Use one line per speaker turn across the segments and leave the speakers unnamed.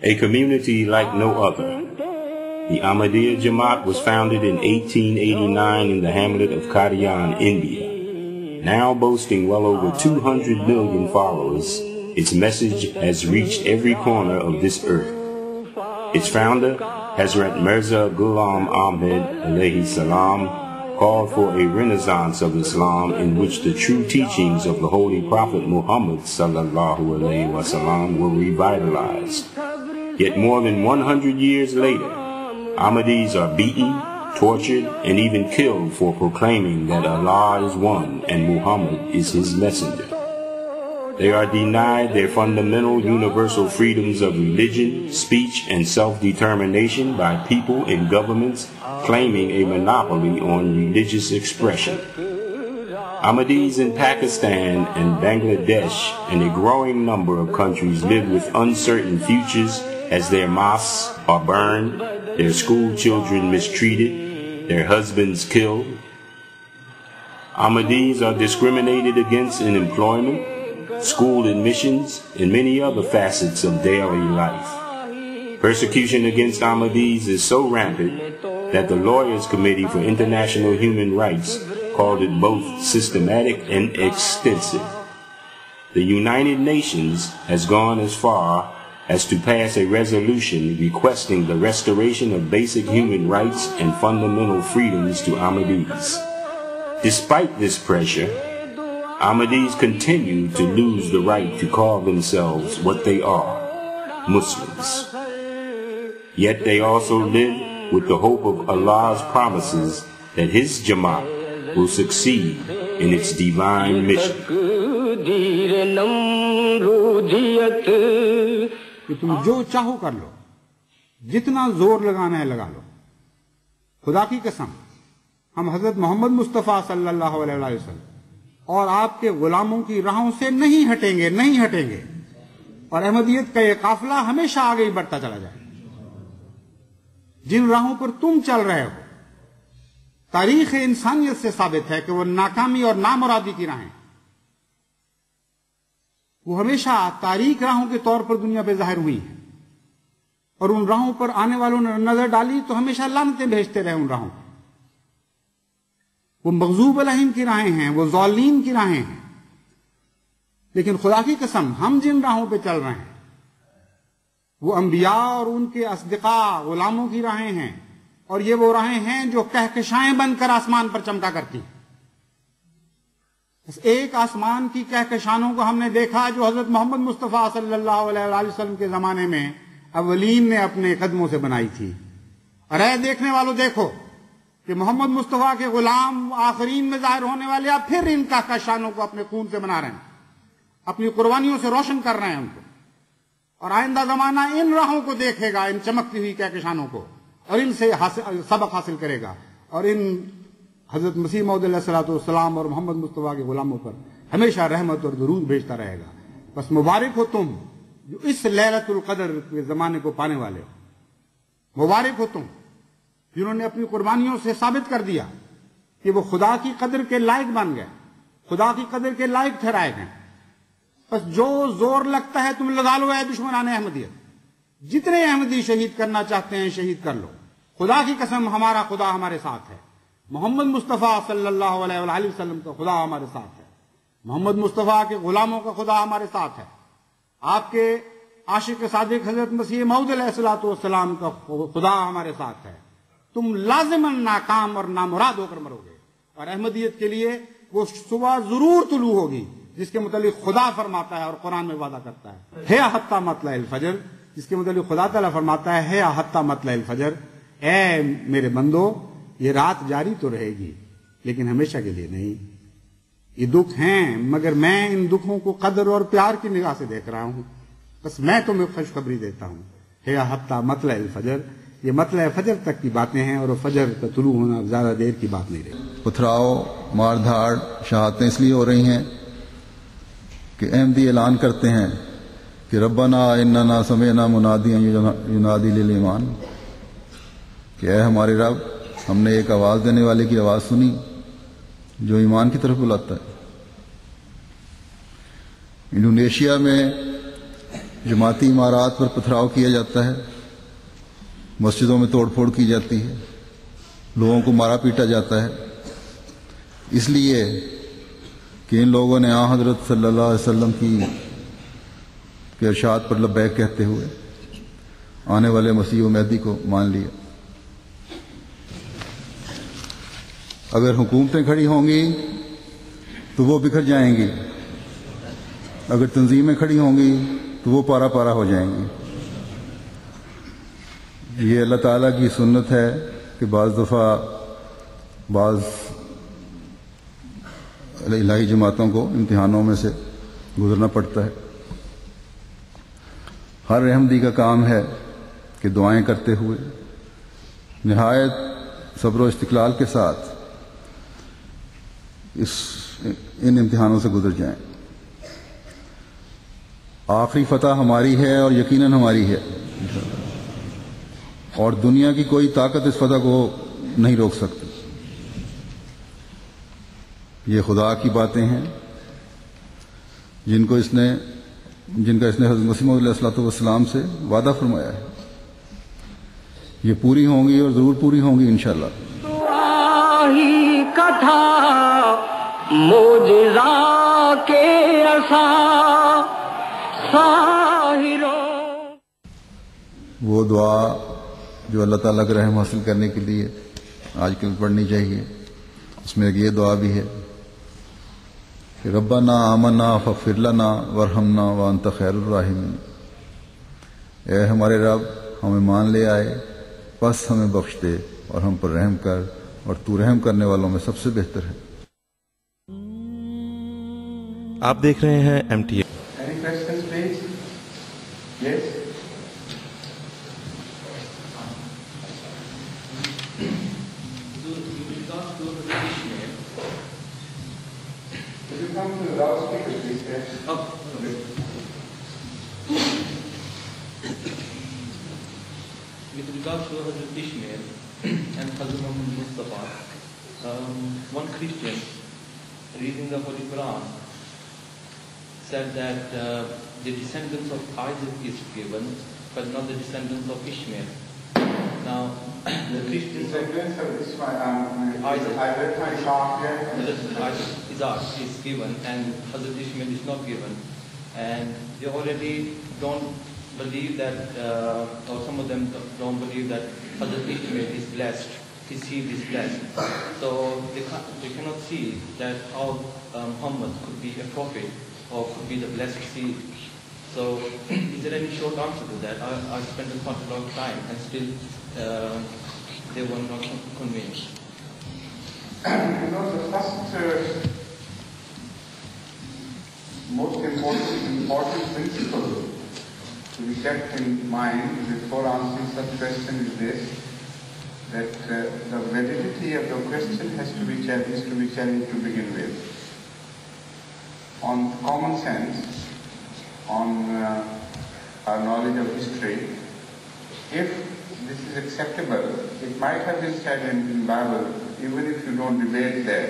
A community like no other. The Ahmadiyya Jamaat was founded in 1889 in the hamlet of Qadian, India. Now boasting well over 200 million followers, its message has reached every corner of this earth. Its founder, Hazrat Mirza Ghulam Ahmad alayhi salam, called for a renaissance of Islam in which the true teachings of the Holy Prophet Muhammad sallallahu alayhi wasallam were revitalized. Yet more than 100 years later, Ahmadis are beaten, tortured, and even killed for proclaiming that Allah is one and Muhammad is his messenger. They are denied their fundamental universal freedoms of religion, speech, and self-determination by people and governments claiming a monopoly on religious expression. Ahmadis in Pakistan and Bangladesh and a growing number of countries live with uncertain futures as their mosques are burned, their school children mistreated, their husbands killed. Ahmadis are discriminated against in employment, school admissions, and many other facets of daily life. Persecution against Ahmadis is so rampant that the Lawyers Committee for International Human Rights called it both systematic and extensive. The United Nations has gone as far as to pass a resolution requesting the restoration of basic human rights and fundamental freedoms to Ahmadis. Despite this pressure, Ahmadis continue to lose the right to call themselves what they are, Muslims. Yet they also live with the hope of Allah's promises that His Jamaat will succeed in its divine mission.
کہ تم جو چاہو کر لو، جتنا زور لگانا ہے لگا لو. خدا کی قسم ہم حضرت محمد مصطفیٰ صلی اللہ علیہ وسلم اور آپ کے غلاموں کی راہوں سے نہیں ہٹیں گے، نہیں ہٹیں گے، اور احمدیت کا یہ قافلہ ہمیشہ آگے ہی بڑھتا چلا جائے. جن راہوں پر تم چل رہے ہو تاریخ انسانیت سے ثابت ہے کہ وہ ناکامی اور نامرادی کی راہیں، وہ ہمیشہ تاریک راہوں کے طور پر دنیا پہ ظاہر ہوئی ہیں، اور ان راہوں پر آنے والوں نے نظر ڈالی تو ہمیشہ لعنتیں بھیجتے رہے ان راہوں پر. وہ مغضوب علیہم کی راہیں ہیں، وہ ضالین کی راہیں ہیں. لیکن خدا کی قسم ہم جن راہوں پہ چل رہے ہیں وہ انبیاء اور ان کے اصدقاء غلاموں کی راہیں ہیں، اور یہ وہ راہیں ہیں جو کہکشائیں بن کر آسمان پر چمکا کرتی. اس ایک آسمان کی کہکشانوں کو ہم نے دیکھا جو حضرت محمد مصطفیٰ صلی اللہ علیہ وسلم کے زمانے میں اولین نے اپنے قدموں سے بنائی تھی. اور اے دیکھنے والوں دیکھو کہ محمد مصطفیٰ کے غلام آخرین میں ظاہر ہونے والے اب پھر ان کہکشانوں کو اپنے خون سے بنا رہے ہیں، اپنی قربانیوں سے روشن کر رہے ہیں ان کو. اور آئندہ زمانہ ان راہوں کو دیکھے گا، ان چمکتی ہوئی کہکشانوں کو، اور ان سے سبق حاصل کرے گا، اور ان حضرت مسیح موعود علیہ الصلوۃ والسلام اور محمد مصطفیٰ کے غلاموں پر ہمیشہ رحمت اور درود بھیجتا رہے گا. بس مبارک ہو تم جو اس لیلۃ القدر کے زمانے کو پانے والے ہو. مبارک ہو تم جنہوں نے اپنی قربانیوں سے ثابت کر دیا کہ وہ خدا کی قدر کے لائق بن گئے، خدا کی قدر کے لائق ٹھہرائے گئے. بس جو زور لگتا ہے تم لگا لو اے دشمنان احمدیت. جتنے احمدی شہید کرنا چاہتے ہیں شہید کر لو. خدا کی قسم ہمارا خدا ہمارے ساتھ ہے. محمد مصطفیٰ صلی اللہ علیہ وآلہ وسلم کا خدا ہمارے ساتھ ہے. محمد مصطفیٰ کے غلاموں کا خدا ہمارے ساتھ ہے. آپ کے عاشق صادق حضرت مسیح موعود علیہ الصلوۃ والسلام کا خدا ہمارے ساتھ ہے. تم لازماً ناکام اور نامراد ہو کر مرو گے، اور احمدیت کے لیے وہ صبح ضرور طلوع ہوگی جس کے متعلق خدا فرماتا ہے اور قرآن میں وعدہ کرتا ہے حتی مطلع الفجر، جس کے متعلق خدا تعالیٰ فرماتا ہے حتی مطلع الفجر. اے میرے بندو، یہ رات جاری تو رہے گی لیکن ہمیشہ کے لیے نہیں. یہ دکھ ہیں مگر میں ان دکھوں کو قدر اور پیار کی نگاہ سے دیکھ رہا ہوں. بس میں تمہیں خوشخبری دیتا ہوں حتی مطلع الفجر. یہ مطلع فجر تک کی باتیں ہیں، اور فجر کا طلوع ہونا زیادہ دیر کی بات نہیں رہی.
پتھراؤ، مار دھاڑ، شہادتیں اس لیے ہو رہی ہیں کہ احمدی اعلان کرتے ہیں کہ ربنا اننا سمعنا منادیا ینادی للایمان، کہ اے ہمارے رب، ہم نے ایک آواز دینے والے کی آواز سنی جو ایمان کی طرف بلاتا ہے. इंडोनेशिया में जमाती इमारात पर पथराव किया जाता है, मस्जिदों में तोड़फोड़ की जाती है, लोगों को मारा पीटा जाता है, इसलिए कि इन लोगों ने हज़रत सल्लल्लाहु अलैहि वसल्लम के इरशाद पर लब्बैक कहते हुए आने वाले मसीह व मेहदी को मान लिया। अगर हुकूमतें खड़ी होंगी तो वो बिखर जाएंगी, अगर तंजीमें खड़ी होंगी तो वो पारा पारा हो जाएंगी। ये अल्लाह ताला की सुन्नत है कि बाज़ दफ़ा बाज़ इलाही जमातों को इम्तिहानों में से गुजरना पड़ता है। हर रहमदी का काम है कि दुआएं करते हुए निहायत सब्र व इस्तिक़लाल के साथ इन इम्तिहानों से गुजर जाएं। आखिरी फतह हमारी है और यकीनन हमारी है, और दुनिया की कोई ताकत इस फतह को नहीं रोक सकती। ये खुदा की बातें हैं जिनका इसने हज़रत मसीह मौऊद अलैहिस्सलाम से वादा फरमाया है। ये पूरी होंगी और ज़रूर पूरी होंगी इंशाअल्लाह।
कथा मोजिज़ा के असा
वो दुआ जो अल्लाह ताला का रहम हासिल करने के लिए आजकल पढ़नी चाहिए, उसमें एक ये दुआ भी है कि रब्बना आमना फ़ग़फ़िर लना वरहमना व अंत खैरुर राहिमीन। ऐ हमारे रब, हमें मान ले आए, बस हमें बख्श दे और हम पर रहम कर, और तू रहम करने वालों में सबसे बेहतर है।
आप देख रहे हैं MTA।
Any questions, please? Yes. Could you come to the loudspeaker, please? Oh, okay.
With regard to Hazrat Ishmael and Hazrat Muhammad Mustafa, one Christian reading the Holy Quran said that the descendants of Isaac is given, but not the descendants of Ishmael. Now, the Christians
Descendants of Ismail,
Isaac.
I read my talk here.
Isaac is given and Hazrat Ishmael is not given, and they already don't believe that, or some of them don't believe that Hazrat Ishmael is blessed, his seed is blessed. So they cannot see that how Muhammad could be a prophet or could be the blessed seed. So is there any short answer to that? I spent quite a long time and still they were not convinced.
You know, the first most important principle to be kept in mind before answering such question is this, that the validity of the question has to be challenged to begin with. On common sense, on our knowledge of history, if this is acceptable, it might have been said in the Bible, even if you don't debate that.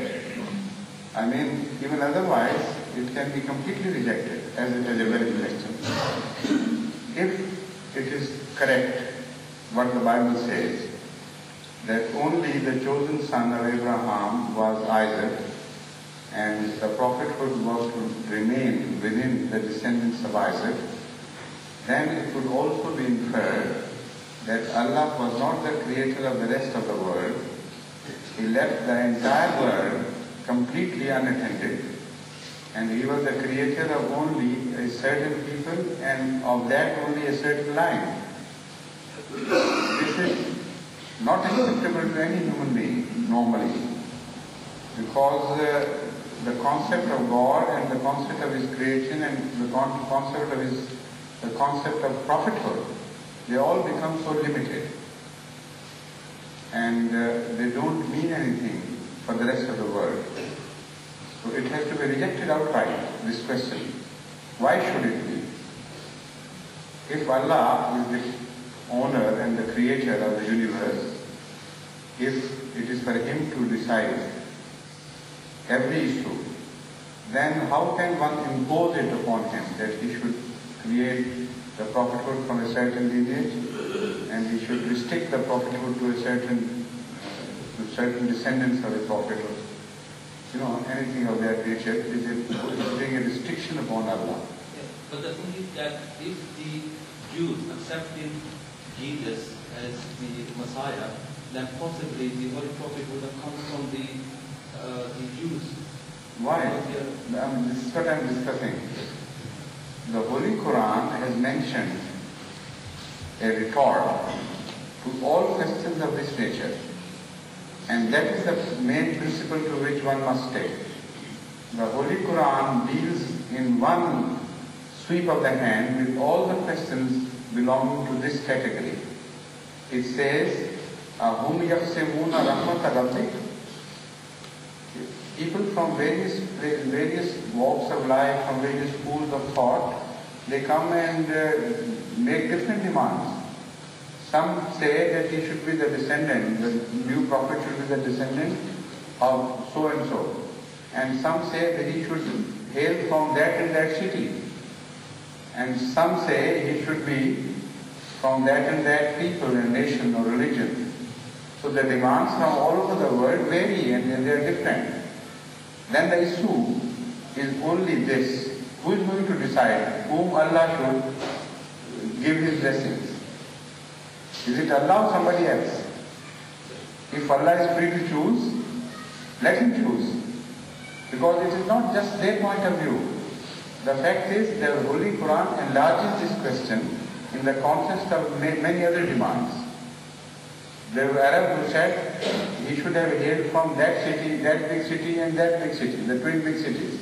I mean, even otherwise, it can be completely rejected as a very question. If it is correct, what the Bible says, that only the chosen son of Abraham was Isaac, and the prophethood was to remain within the descendants of Isaac, then it would also be inferred that Allah was not the creator of the rest of the world. He left the entire world completely unattended, and He was the creator of only a certain people, and of that only a certain line. This is not acceptable to any human being normally, because the concept of God and the concept of His creation and the concept of prophethood, they all become so limited, and they don't mean anything for the rest of the world. So it has to be rejected outright, this question. Why should it be? If Allah is the owner and the creator of the universe, if it is for Him to decide every issue, then how can one impose it upon him that he should create the prophethood from a certain lineage and he should restrict the prophethood to certain descendants of the prophethood? You know, anything of that nature is putting a restriction upon Allah.
Yeah, but the thing is that if the Jews accepted Jesus as the Messiah, then possibly the Holy Prophet would have come from the Jews.
Why? This is what I am discussing. The Holy Quran has mentioned a retort to all questions of this nature. And that is the main principle to which one must take. The Holy Quran deals in one sweep of the hand with all the questions belonging to this category. It says, "Ahum yaqsimuna rahmat rabbik." People from various walks of life, from various schools of thought, they come and make different demands. Some say that he should be the descendant, the new prophet should be the descendant of so and so. And some say that he should hail from that and that city. And some say he should be from that and that people and nation or religion. So the demands from all over the world vary and they are different. Then the issue is only this: who is going to decide whom Allah should give his blessings? Is it Allah or somebody else? If Allah is free to choose, let him choose. Because it is not just their point of view. The fact is the Holy Quran enlarges this question in the context of many other demands. There were Arabs who said he should have hailed from that city, that big city and that big city, the twin big cities.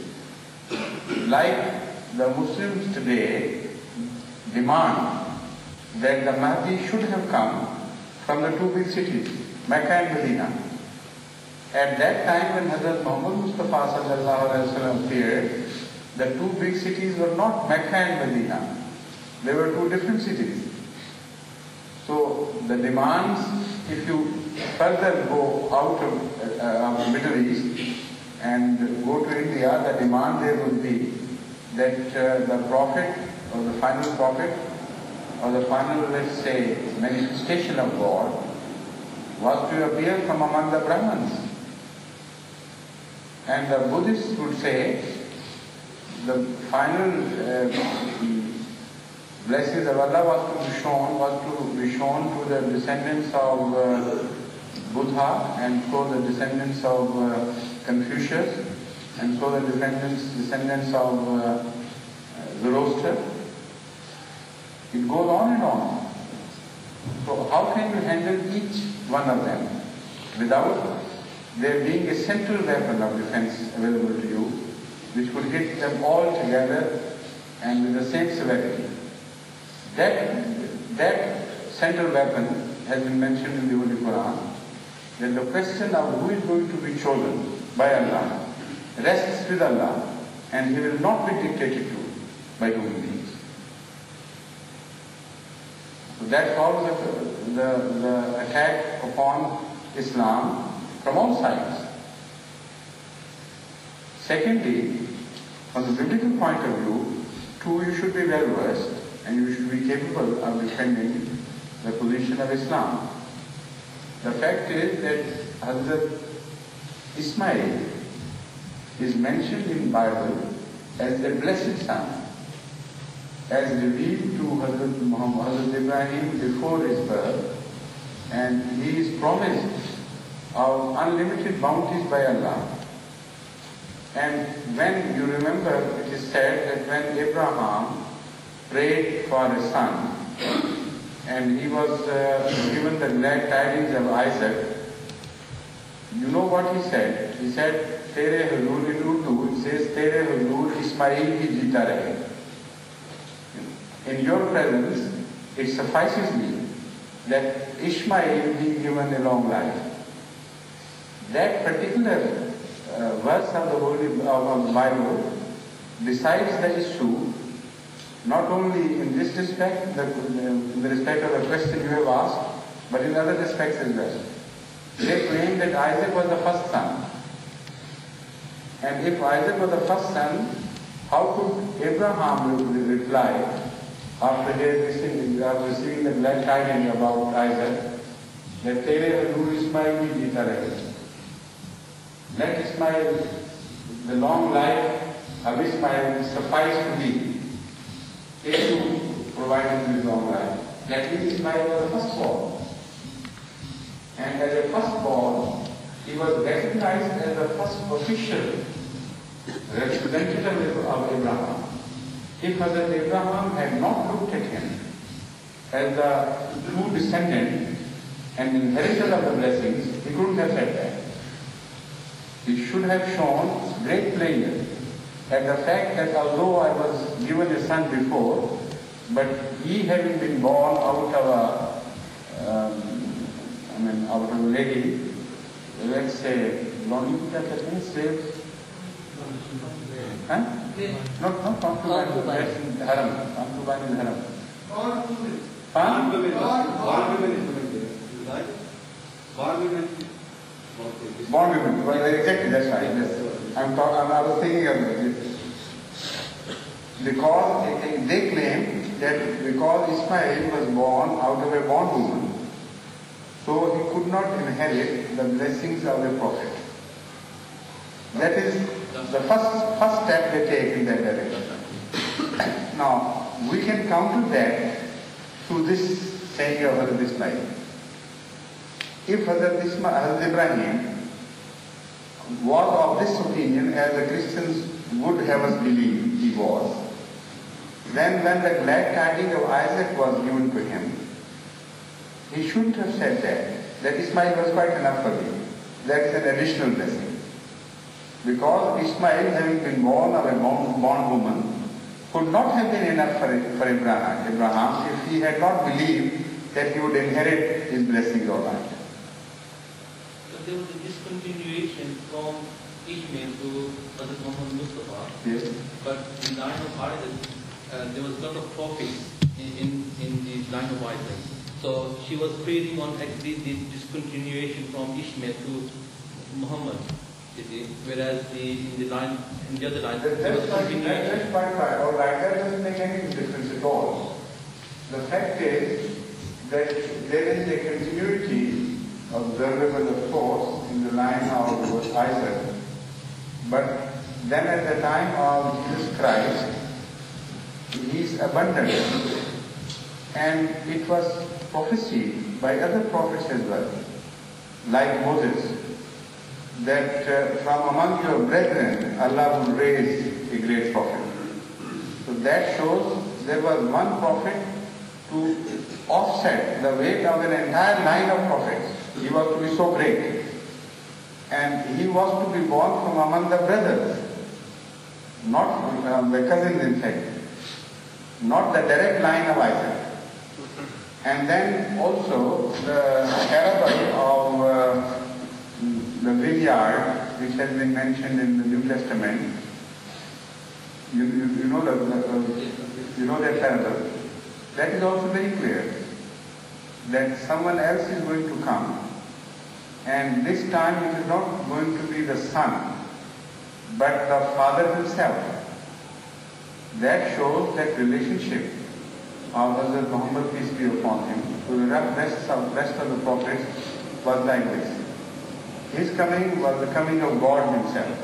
Like the Muslims today demand that the Mahdi should have come from the two big cities, Mecca and Medina. At that time when Hazrat Muhammad Mustafa sallallahu alaihi wasallam appeared, the two big cities were not Mecca and Medina. They were two different cities. So the demands, if you further go out of the Middle East and go to India, the demand there would be that the prophet or the final prophet or the final, let's say, manifestation of God was to appear from among the Brahmins. And the Buddhists would say the final blessings of Allah was to be shown to the descendants of Buddha, and so the descendants of Confucius, and so the descendants of Zoroaster. It goes on and on. So how can you handle each one of them without there being a central weapon of defense available to you, which would hit them all together and with the same severity? That central weapon has been mentioned in the Holy Quran. Then the question of who is going to be chosen by Allah rests with Allah, and he will not be dictated to by human beings. So that's all the attack upon Islam from all sides. Secondly, from the biblical point of view, too, you should be well versed and you should be capable of defending the position of Islam. The fact is that Hazrat Ismail is mentioned in Bible as the blessed son, as revealed to Hazrat Muhammad, Hazrat Ibrahim before his birth, and he is promised of unlimited bounties by Allah. And when you remember, it is said that when Abraham prayed for a son, and he was given the glad tidings of Isaac, you know what he said? He said, "Tere Hazur," in Urdu, it says, "Tere Hazur Ismail ki jeeta rahe." In your presence, it suffices me that Ishmael be given a long life. That particular verse of the Holy of the Bible decides the issue, not only in this respect, in the respect of the question you have asked, but in other respects as well. They claim that Isaac was the first son, And if Isaac was the first son, how could Abraham reply after receiving the glad tidings about Isaac that Tere Nur Ismail bhi jeeta rahe? Let Ismail, the long life of Ismail suffice to thee. Take to provide him with long life. That means Ismail was the firstborn. And as a firstborn, he was recognized as the first official representative of Abraham. If Hazrat Abraham had not looked at him as the true descendant and inheritor of the blessings, he couldn't have said that. He should have shown great pleasure at the fact that although I was given a son before, but he having been born out of a lady, let's say, slave. Huh? Not concubine, that's in haram. Concubine is haram. Born women. Well, exactly, that's right. Yes. I was thinking of it. Because they claim that because Ismail was born out of a bondwoman, so he could not inherit the blessings of the Prophet. That is the first step they take in that direction. Now, we can counter that through this saying of Hazrat Ismail. If Hazrat Ibrahim was of this opinion, as the Christians would have us believe he was, then when the glad tidings of Isaac was given to him, he shouldn't have said that Ismail was quite enough for me. That is an additional blessing. Because Ismail, having been born of a bondwoman, could not have been enough for Abraham if he had not believed that he would inherit his blessings all right.
But there was a discontinuation from Ishmael to Hazrat Muhammad Mustafa.
Yes.
But in the line of Isaac, there was a lot of prophets in the line of Isaac. So she was praying on actually the discontinuation from Ishmael to Muhammad. Whereas in the other line, there was continuation.
That's quite right. All right, that doesn't make any difference at all. The fact is that there is a continuity observable, of course, in the line of Isaac. But then at the time of Jesus Christ, he is abundant. And it was prophesied by other prophets as well, like Moses, that from among your brethren, Allah will raise a great prophet. So that shows there was one prophet to offset the weight of an entire line of prophets. He was to be so great. And he was to be born from among the brothers, not the cousins in fact, not the direct line of Isaac. And then also the parable of the vineyard, which has been mentioned in the New Testament, you know that parable. That is also very clear that someone else is going to come, and this time it is not going to be the son, but the father himself. That shows that relationship of Hazrat Muhammad, peace be upon him, to the rest of the prophets was like this. His coming was the coming of God himself.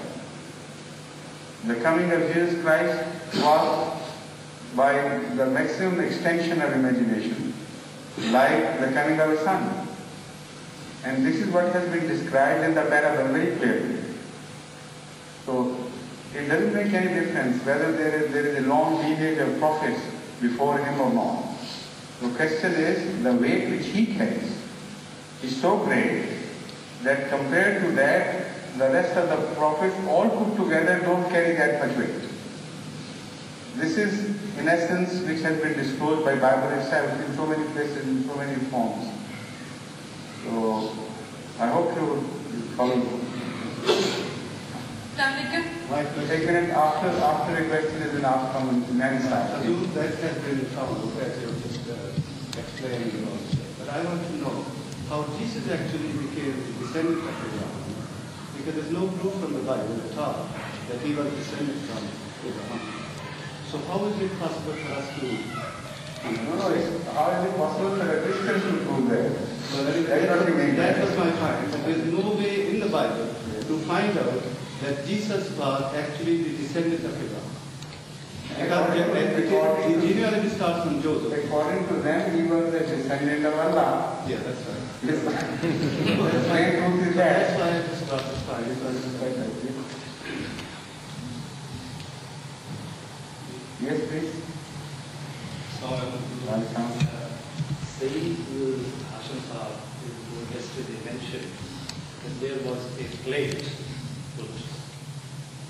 The coming of Jesus Christ was by the maximum extension of imagination, like the coming of a son. And this is what has been described in the parable very clearly. So it doesn't make any difference whether there is a long lineage of prophets before him or not. The question is, the weight which he carries is so great that compared to that, the rest of the prophets all put together don't carry that much weight. This is, in essence, which has been disclosed by Bible itself in so many places, in so many forms. So, I hope you will follow. Take a minute after a question is been asked from the man's side.
That has been found, that you just explained also. But I want to know how Jesus actually became the descendant of Abraham. Because there's no proof from the Bible at all that he was descended from Abraham. So how is it possible for us to...
How is it possible for a Christian to prove that?
That was my point. There is no way in the Bible to find out that Jesus was actually the descendant of Abraham. Because the genealogy starts from Joseph.
According to them, he was a descendant of Allah.
Yeah, that's right.
The plain truth is that.
That's why I just got this point. Because quite right.
Yes, please.
Sayyid Hashim Saab, who yesterday mentioned that there was a plate put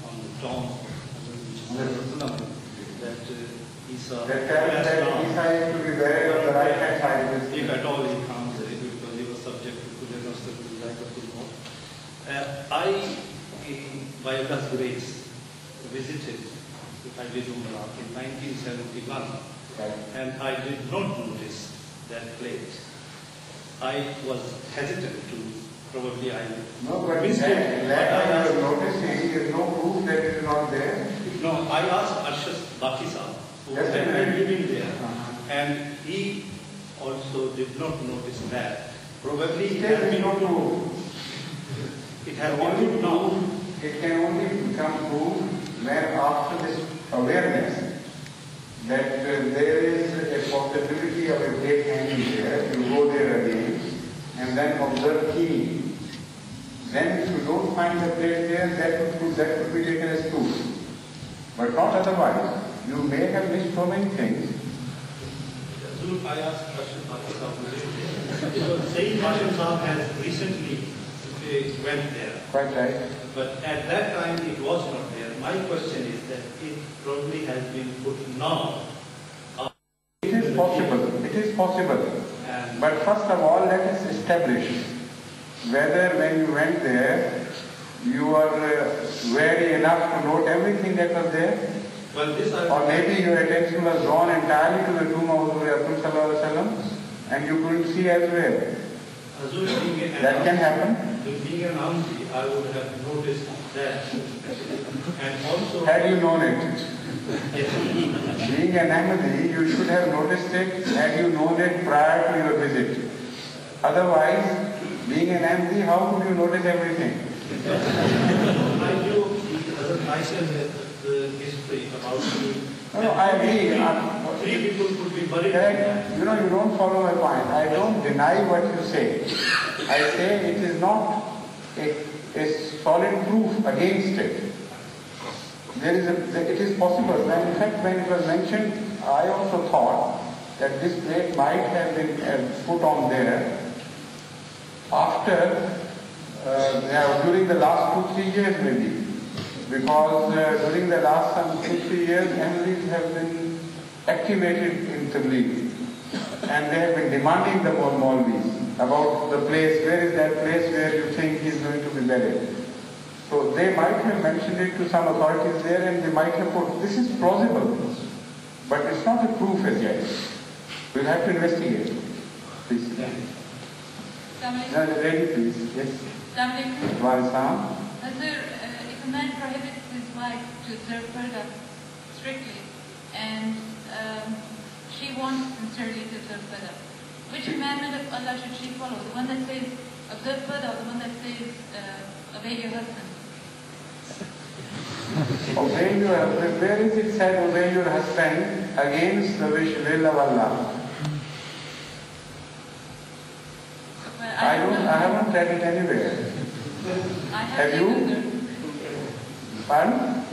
on the tomb of that Isa
Isa used to be there on the right hand side.
If at all he comes, because he was subject to the lack of the law. I, by God's grace, visited Hajj Umrah in 1971, and I did not notice that plate. I was hesitant to, probably I
No, but that you are noticing, there is no proof that it is not there.
No, I asked Arshad Baki Saab, who had been living there, and he also did not notice that. Probably it has been
no proof.
It has been put now.
It can only become proof when after this awareness that there is a possibility of a plate hanging there, you go there again and then observe keenly. Then if you don't find the plate there, that could be taken as proof. But not otherwise. You may have missed so many things.
I asked Arshad Baki Saab, because Sayyid Hashim Saab has recently went there.
Quite right.
But at that time it was not there. My question is that it probably has been put now.
It is possible. It is possible. But first of all, let us establish whether when you went there, you were wary enough to note everything that was there.
Well,
or maybe your attention was drawn entirely to the tomb of Rasul and you couldn't see elsewhere. That can happen.
Being an Ahmadi, I would have noticed that. And also,
had you known it. Being an Ahmadi, you should have noticed it had you known it prior to your visit. Otherwise, being an Ahmadi, how could you notice everything?
I knew I said the history about me.
No, I agree.
Three people could be buried.
You don't follow my point. I don't deny what you say. I say it is not a solid proof against it. It is possible. And in fact, when it was mentioned, I also thought that this plate might have been put on there after, during the last 2-3 years maybe. Because during the last 2-3 years, Ahmadis have been activated in Tabligh. And they have been demanding the Maulvis about the place, where is that place where you think he is going to be buried. So they might have mentioned it to some authorities there and they might have put, this is plausible, but it's not a proof as yet. We'll have to investigate. Please. Ready, please. Yes.
If a man prohibits his wife to observe Farda strictly and she wants sincerely to observe Farda, which commandment of Allah should she follow? The one that says observe Farda or the one that says obey your husband?
Obey your husband. Where is it said obey your husband against the will of Allah?
Well,
I haven't read it anywhere. Have you? Pardon?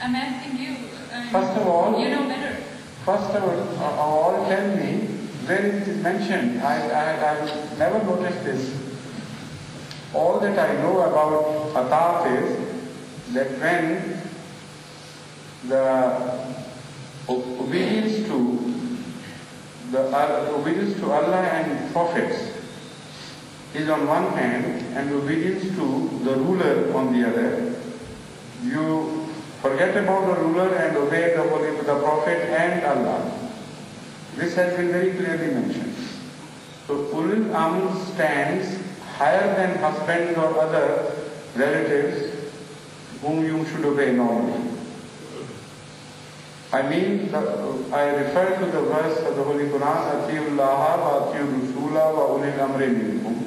I'm asking you.
First of all,
you know better.
First of all, tell me where it is mentioned. I've never noticed this. All that I know about Ataf is that when the obedience to Allah and prophets is on one hand and obedience to the ruler on the other, you forget about the ruler and obey the prophet and Allah. This has been very clearly mentioned. So Ulul Amr stands higher than husbands or other relatives whom you should obey normally. I refer to the verse of the Holy Quran, Atiullaha wa Atiu Rasula wa Ulil Amri minkum.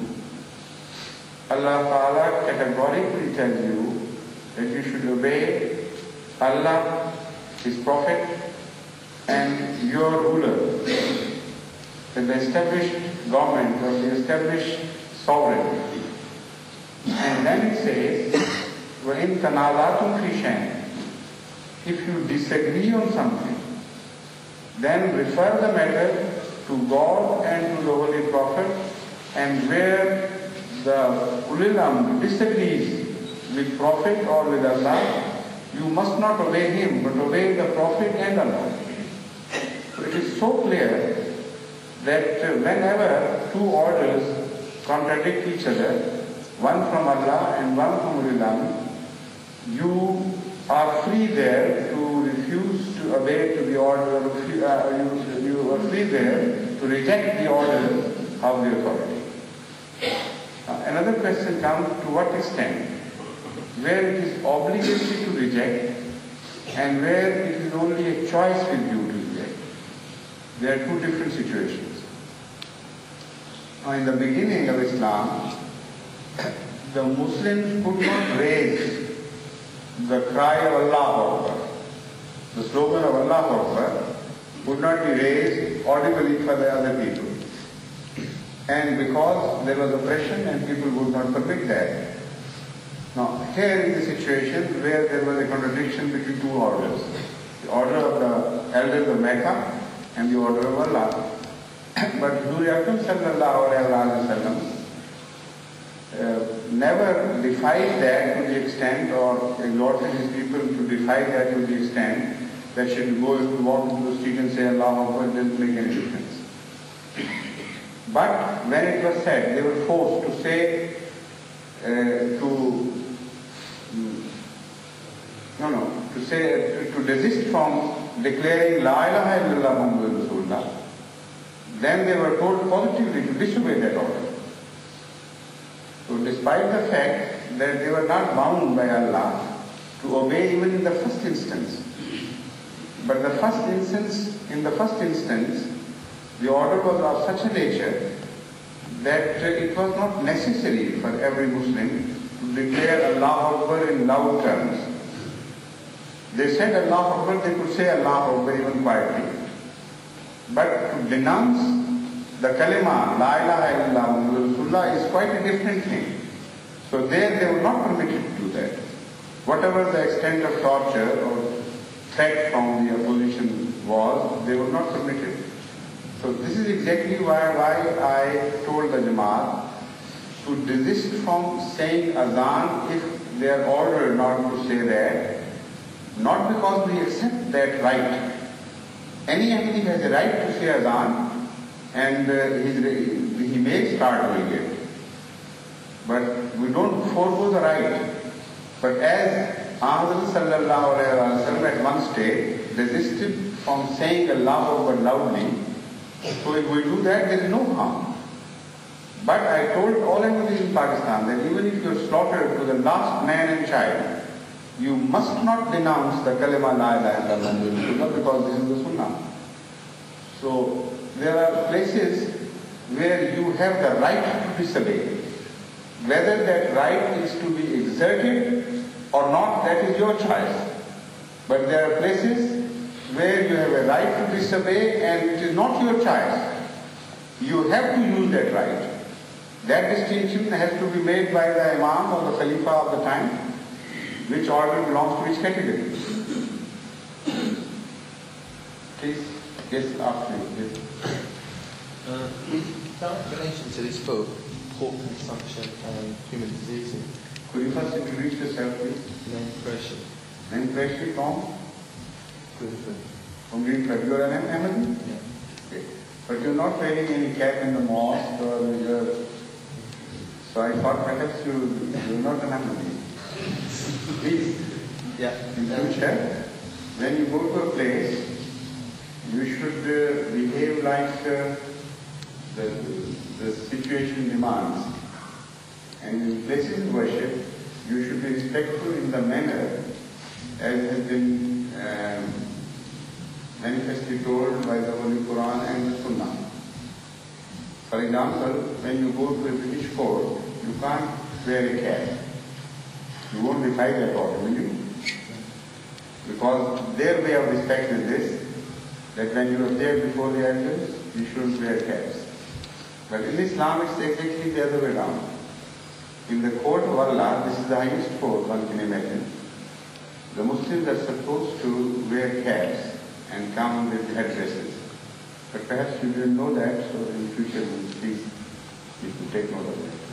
Allah Ta'ala categorically tells you that you should obey Allah, His Prophet, and your ruler, the established government or the established sovereign. And then it says, وَإِن تَنَازَعْتُمْ فِي شَيْءٍ. If you disagree on something, then refer the matter to God and to the Holy Prophet, and where the Ulil Amr disagrees with Prophet or with Allah, you must not obey him, but obey the Prophet and Allah. So it is so clear that whenever two orders contradict each other, one from Allah and one from Ulil Amr, you are free there to refuse to obey to the order, you are free there to reject the order of the authority. Another question comes, to what extent? Where it is obligatory to reject and where it is only a choice with you to reject. There are two different situations. Now, in the beginning of Islam, the Muslims could not raise the cry of Allah Akbar. The slogan of Allah Akbar could not be raised audibly for the other people. And because there was oppression and people would not permit that. Now, here is the situation where there was a contradiction between two orders. The order of the elders of Mecca and the order of Allah. But Huzur Akram sallallahu alayhi wa sallam never defied that to the extent, or exhorted his people to defy that to the extent that should go, if you walk into the street and say Allah Akbar, doesn't make any difference. But when it was said, they were forced to say, to desist from declaring La ilaha illallah Muhammadur Rasulullah, then they were told positively to disobey that order. So despite the fact that they were not bound by Allah to obey even in the first instance, but in the first instance, the order was of such a nature that it was not necessary for every Muslim to declare Allah Akbar in loud terms. They said Allah Akbar, they could say Allah Akbar even quietly. But to denounce the kalima, La ilaha illallah Muhammadur Rasulullah, is quite a different thing. So there they were not permitted to do that. Whatever the extent of torture or threat from the opposition was, they were not permitted. So this is exactly why I told the Jamaat to desist from saying azan if they are ordered not to say that, not because we accept that right. Any Ahmadi has a right to say azan, and he may start doing it. But we don't forego the right. But as Ahmad sallallahu alayhi wa sallam at one stage desisted from saying Allah Akbar loudly, so if we do that, there is no harm. But I told all Ahmadis in Pakistan that even if you are slaughtered to the last man and child, you must not denounce the kalima la ilaha illallah because this is the sunnah. So there are places where you have the right to disobey. Whether that right is to be exerted or not, that is your choice. But there are places where you have a right to disobey and it is not your choice. You have to use that right. That distinction has to be made by the Imam or the Khalifa of the time, which order belongs to which category. Please, yes, after you.
In relation to this book, pork consumption and human diseases.
Could you first introduce yourself, please?
Name Qureshi.
Name Qureshi from?
Greenford.
From Greenford. You are an Ahmadi?
Yeah.
Okay. But you're not wearing any cap in the mosque or you're... So I thought perhaps you're not an Ahmadi. Please,
Yeah.
in future, when you go to a place, you should behave like the situation demands. And in places of worship, you should be respectful in the manner as has been manifestly told by the Holy Quran and the Sunnah. For example, when you go to a British court, you can't wear a cap. You won't be tried at all, will you? Because their way of respect is this, that when you appear before the elders, you shouldn't wear caps. But in Islam, it's exactly the other way around. In the court of Allah, this is the highest court one can imagine. The Muslims are supposed to wear caps and come with headdresses. But perhaps you didn't know that, so in future, please, you can take note of that.